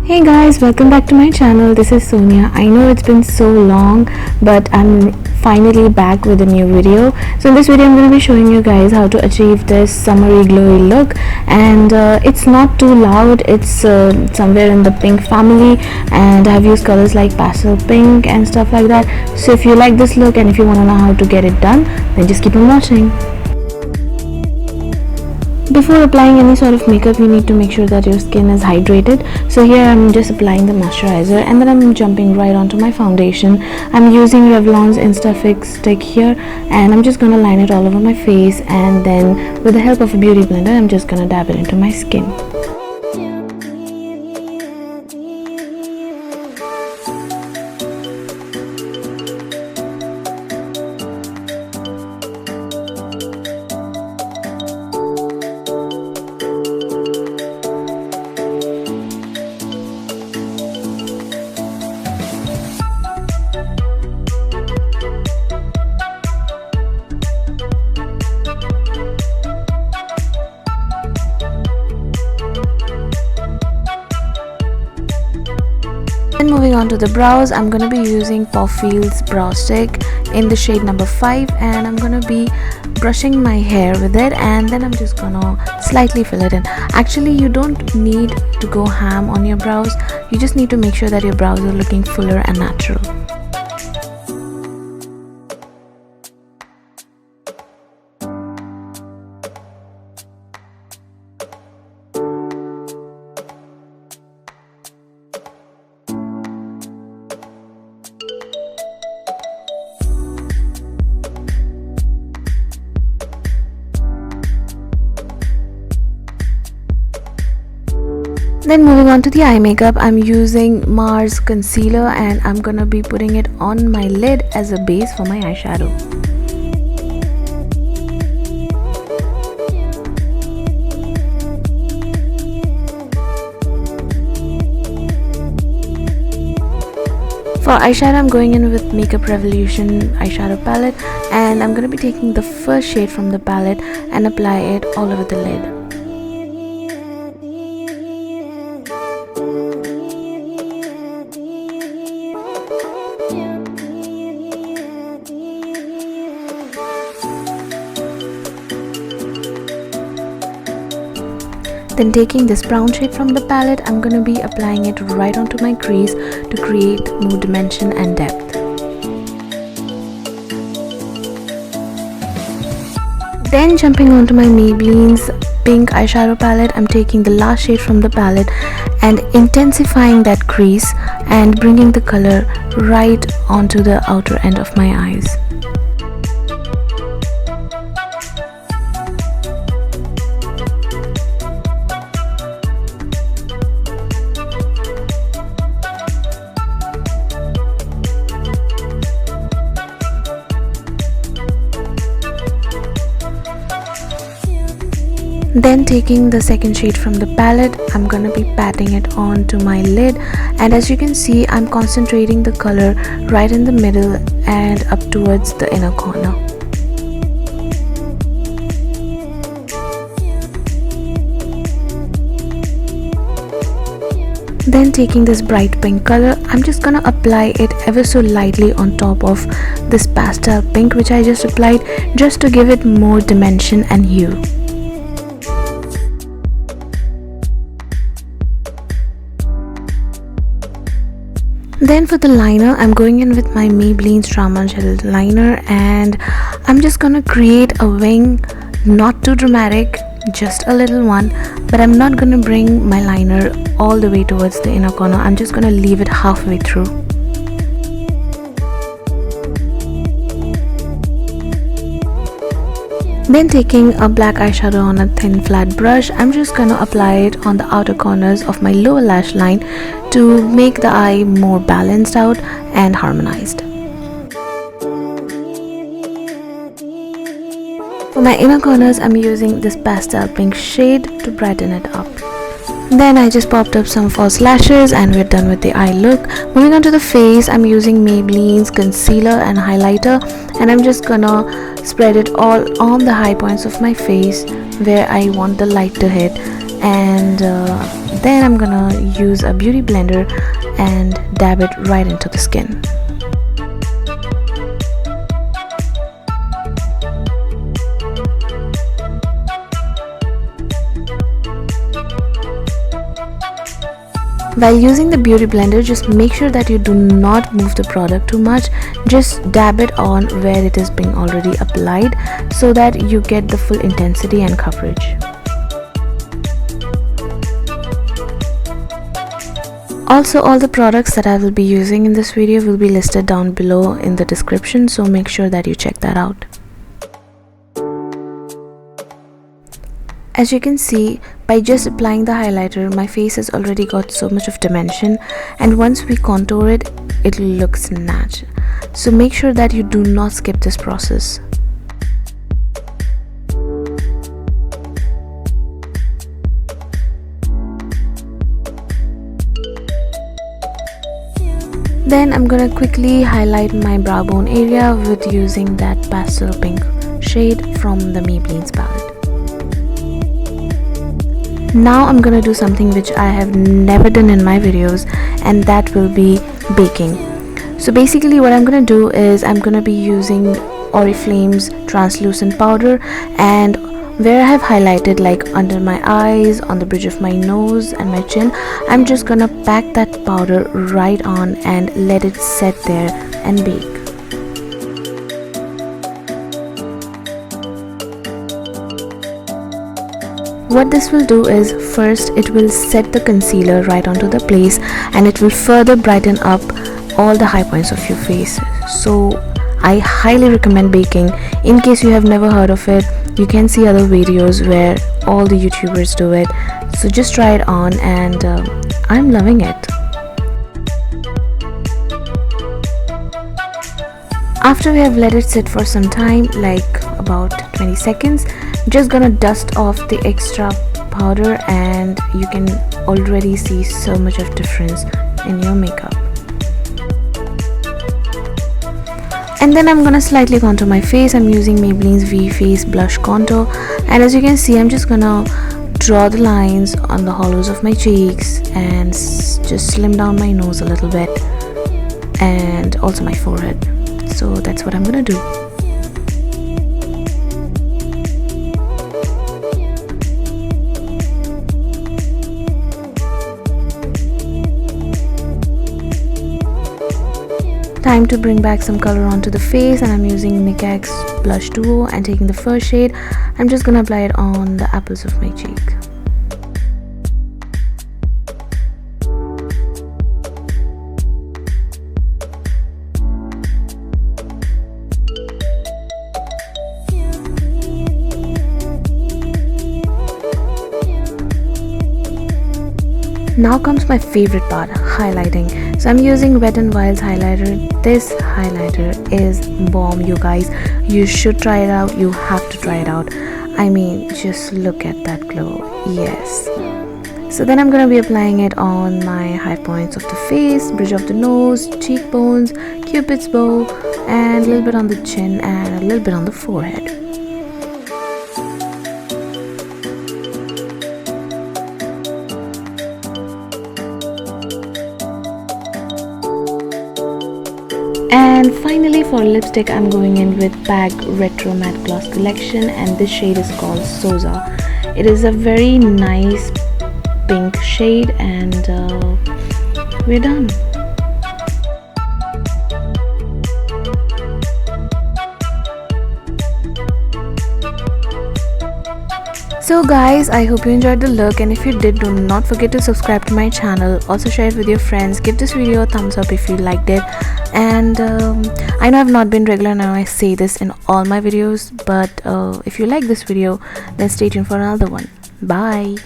Hey guys, welcome back to my channel. This is Sonia. I know it's been so long, but I'm finally back with a new video. So in this video I'm going to be showing you guys how to achieve this summery glowy look, and it's not too loud. It's somewhere in the pink family, and I've used colors like pastel pink and stuff like that. So if you like this look and if you want to know how to get it done, then just keep on watching. Before applying any sort of makeup, you need to make sure that your skin is hydrated. So here I'm just applying the moisturizer, and then I'm jumping right onto my foundation. I'm using Revlon's Insta-Fix stick here, and I'm just gonna line it all over my face, and then with the help of a beauty blender, I'm just gonna dab it into my skin. Then moving on to the brows, I'm going to be using Popfeel's brow stick in the shade number 5, and I'm going to be brushing my hair with it, and then I'm just going to slightly fill it in. Actually, you don't need to go ham on your brows. You just need to make sure that your brows are looking fuller and natural. Then moving on to the eye makeup, I'm using Mars concealer, and I'm gonna be putting it on my lid as a base for my eyeshadow. For eyeshadow, I'm going in with Makeup Revolution eyeshadow palette, and I'm gonna be taking the first shade from the palette and apply it all over the lid. Then taking this brown shade from the palette, I'm going to be applying it right onto my crease to create more dimension and depth. Then jumping onto my Maybelline's pink eyeshadow palette, I'm taking the last shade from the palette and intensifying that crease and bringing the color right onto the outer end of my eyes. Then taking the second shade from the palette, I'm gonna be patting it onto my lid, and as you can see, I'm concentrating the color right in the middle and up towards the inner corner. Then taking this bright pink color, I'm just gonna apply it ever so lightly on top of this pastel pink which I just applied, just to give it more dimension and hue. Then for the liner, I'm going in with my Maybelline's Drama Gel liner, and I'm just gonna create a wing, not too dramatic, just a little one, but I'm not gonna bring my liner all the way towards the inner corner. I'm just gonna leave it halfway through. Then taking a black eyeshadow on a thin flat brush, I'm just gonna apply it on the outer corners of my lower lash line to make the eye more balanced out and harmonized. For my inner corners, I'm using this pastel pink shade to brighten it up. Then I just popped up some false lashes and we're done with the eye look. Moving on to the face, I'm using Maybelline's concealer and highlighter, and I'm just gonna spread it all on the high points of my face where I want the light to hit, and then I'm gonna use a beauty blender and dab it right into the skin. While using the beauty blender, just make sure that you do not move the product too much. Just dab it on where it is being already applied so that you get the full intensity and coverage. Also, all the products that I will be using in this video will be listed down below in the description, so make sure that you check that out. As you can see, by just applying the highlighter, my face has already got so much of dimension, and once we contour it, it looks natural. So make sure that you do not skip this process. Then I'm gonna quickly highlight my brow bone area with using that pastel pink shade from the Maybelline's palette. Now I'm gonna do something which I have never done in my videos, and that will be baking. So basically what I'm gonna do is I'm gonna be using Oriflame's translucent powder, and where I have highlighted like under my eyes, on the bridge of my nose and my chin, I'm just gonna pack that powder right on and let it set there and bake. What this will do is, first it will set the concealer right onto the place, and it will further brighten up all the high points of your face. So I highly recommend baking. In case you have never heard of it, you can see other videos where all the YouTubers do it. So just try it on, and I'm loving it. After we have let it sit for some time, like about 20 seconds, just gonna dust off the extra powder, and you can already see so much of difference in your makeup. And then I'm gonna slightly contour my face. I'm using Maybelline's V Face Blush Contour, and as you can see, I'm just gonna draw the lines on the hollows of my cheeks and just slim down my nose a little bit, and also my forehead. So that's what I'm gonna do. Time to bring back some color onto the face, and I'm using Nickak's Blush Duo, and taking the first shade, I'm just gonna apply it on the apples of my cheek. Now comes my favorite part, highlighting. So I'm using WetnWild's highlighter. This highlighter is bomb, you guys. You should try it out. You have to try it out. I mean, just look at that glow. Yes. So then I'm gonna be applying it on my high points of the face, bridge of the nose, cheekbones, cupid's bow, and a little bit on the chin and a little bit on the forehead. And finally, for lipstick, I'm going in with P.A.C Retro Matte Gloss Collection, and this shade is called Soza. It is a very nice pink shade, and we're done. So guys, I hope you enjoyed the look, and if you did, do not forget to subscribe to my channel. Also share it with your friends. Give this video a thumbs up if you liked it. And I know I've not been regular now, I say this in all my videos, but if you like this video, then stay tuned for another one. Bye.